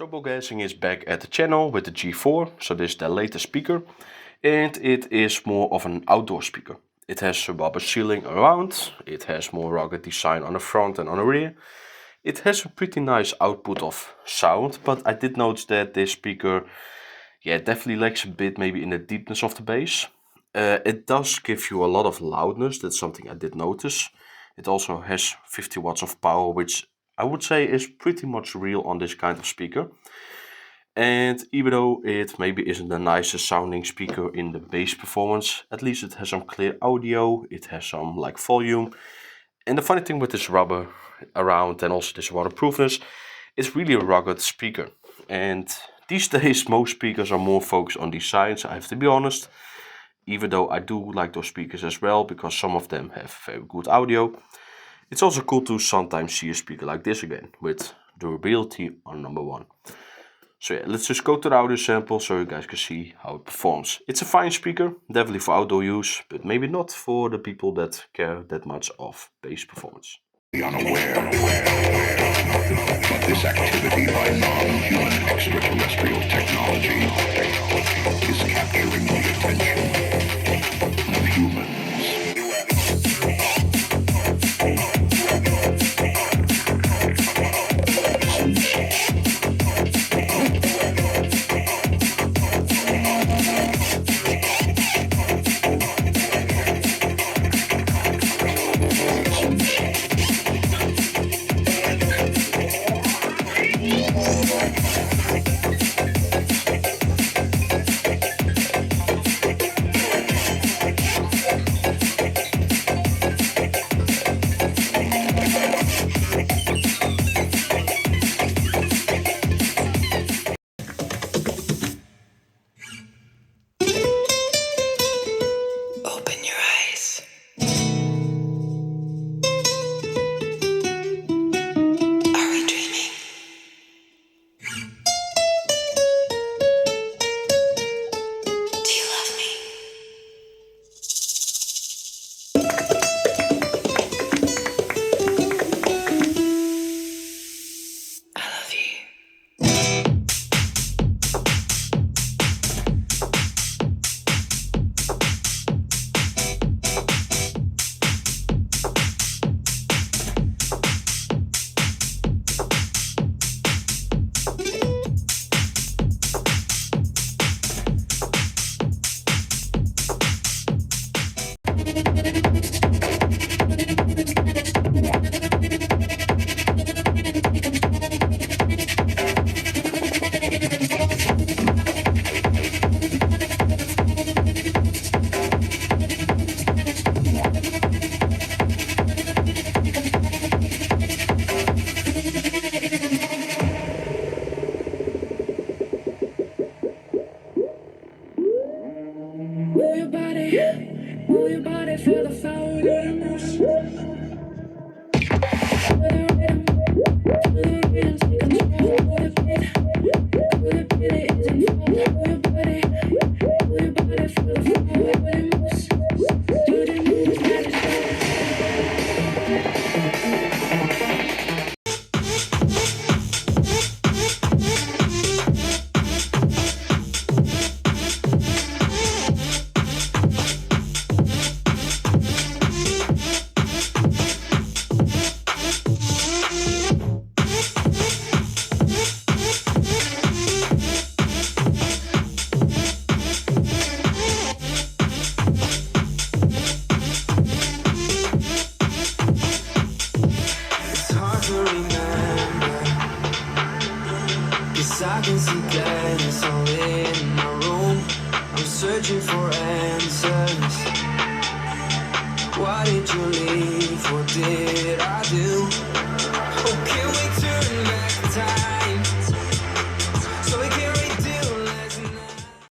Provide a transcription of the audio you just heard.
So Bogasing is back at the channel with the G4, so this is the latest speaker, and it is more of an outdoor speaker. It has a rubber ceiling around, it has more rugged design on the front and on the rear. It has a pretty nice output of sound, but I did notice that this speaker, definitely lacks a bit maybe in the deepness of the bass. It does give you a lot of loudness, that's something I did notice. It also has 50 watts of power, which I would say is pretty much real on this kind of speaker. And even though it maybe isn't the nicest sounding speaker in the bass performance, at least it has some clear audio, it has some like volume. And the funny thing with this rubber around and also this waterproofness, it's really a rugged speaker. And these days most speakers are more focused on design, so I have to be honest. Even though I do like those speakers as well, because some of them have very good audio. It's also cool to sometimes see a speaker like this again, with durability on number one. So let's just go to the audio sample so you guys can see how it performs. It's a fine speaker, definitely for outdoor use, but maybe not for the people that care that much of bass performance. Be unaware, but this activity by non-human extraterrestrial technology is capturing the attention of humans. Move your body, feel the flow of the motion. I can see gladness only in my room. I'm searching for answers. Why did you leave? What did